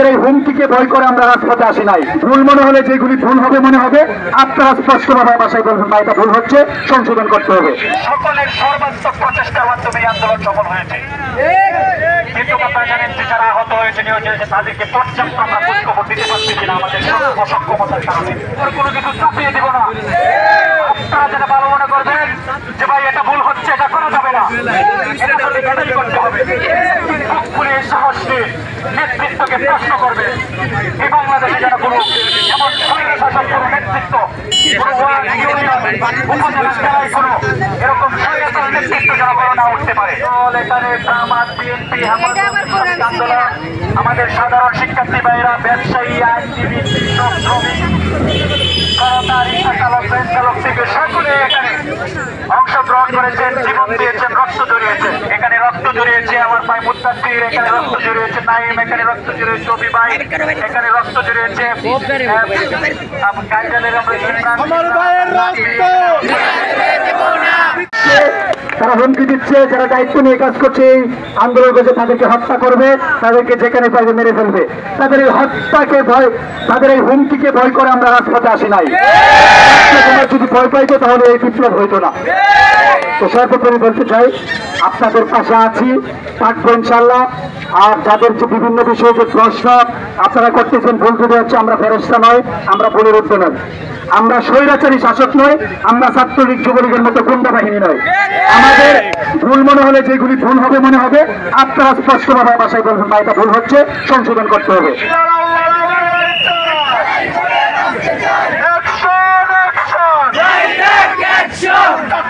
তাদের এই হুমকিকে ভয় করে আমরা রাজপথে আসি নাই। ভুল মনে হলে যেগুলি ভুল হবে মনে হবে, আপনারা স্পষ্টভাবে ভাষায় বলবেন না এটা ভুল হচ্ছে, সংশোধন করতে হবে। সকলের সর্বাত্মক প্রচেষ্টার মাধ্যমে এই আন্দোলন সফল হয়েছে, কিন্তু আপনারা জানেন যে যারা আহত হয়েছে নিয়োগ হয়েছে তাদেরকে পর্যাপ্ত আমরা খোঁজখবর দিতে পারছি কিনা আমাদের অসক্ষমতার কারণে। ওর কোনো কিছু চাপিয়ে দিব না। আপনারা যেটা ভালো মনে করবেন যে ভাই এটা ভুল হচ্ছে, এটা করা যাবে না, এটা তো লিখাটাই করতে হবে। খুলে সাহস নিয়ে নেতৃত্বকে প্রশ্ন করবে। এই বাংলাদেশে যারা কোনো এমন স্বৈরশাসক কোনো নেতৃত্ব, কোনো ওয়ার্ড ইউনিয়ন উপজেলা জেলায় কোনো এরকম স্বৈরশাসক নেতৃত্ব যারা বড় না উঠতে পারে। এখানে জামাত, বিএনপি, আন্দোলন, আমাদের সাধারণ শিক্ষার্থী ভাইয়েরা, ব্যবসায়ী, আইনজীবী, কৃষক, শ্রমিক, রিক্সা চালক, ভ্যান চালক থেকে সকলে এখানে অংশগ্রহণ করেছেন, জীবন দিয়েছেন, রক্ত জড়িয়েছেন। এখানে রক্ত জড়িয়েছে আমার ভাই মুত্তাকির, এখানে রক্ত জড়িয়েছে নাইম, এখানে রক্ত জড়িয়েছে অবি ভাই, এখানে রক্ত জড়িয়েছে কাইজালের আমরা তারা হুমকি দিচ্ছে, যারা দায়িত্ব নিয়ে কাজ করছে এই আন্দোলন করছে তাদেরকে হত্যা করবে, তাদেরকে যেখানে পাইবে মেরে ফেলবে। তাদের এই হত্যাকে ভয়, তাদের এই হুমকিকে ভয় করে আমরা রাজপথে আসি নাই। যদি ভয় পাইতো তাহলে এই বিপ্লব হইতো না। তো সর্বোপরি বলতে চাই আপনাদের পাশে আছি, থাকবো ইনশাল্লাহ। আর যাদের যে বিভিন্ন বিষয়ে যে প্রশ্ন আপনারা করতেছেন, ভুল যদি হচ্ছে, আমরা ফেরেশতা নয়, আমরা পুনরুদ্ধ নয়, আমরা স্বৈরাচারী শাসক নয়, আমরা ছাত্রলীগ যুবলীগের মতো গুন্ডা বাহিনী নয়। আমাদের ভুল মনে হলে যেগুলি ভুল হবে মনে হবে, আপনারা স্পষ্টভাবে ভাষায় বলবেন না এটা ভুল হচ্ছে, সংশোধন করতে হবে। Action!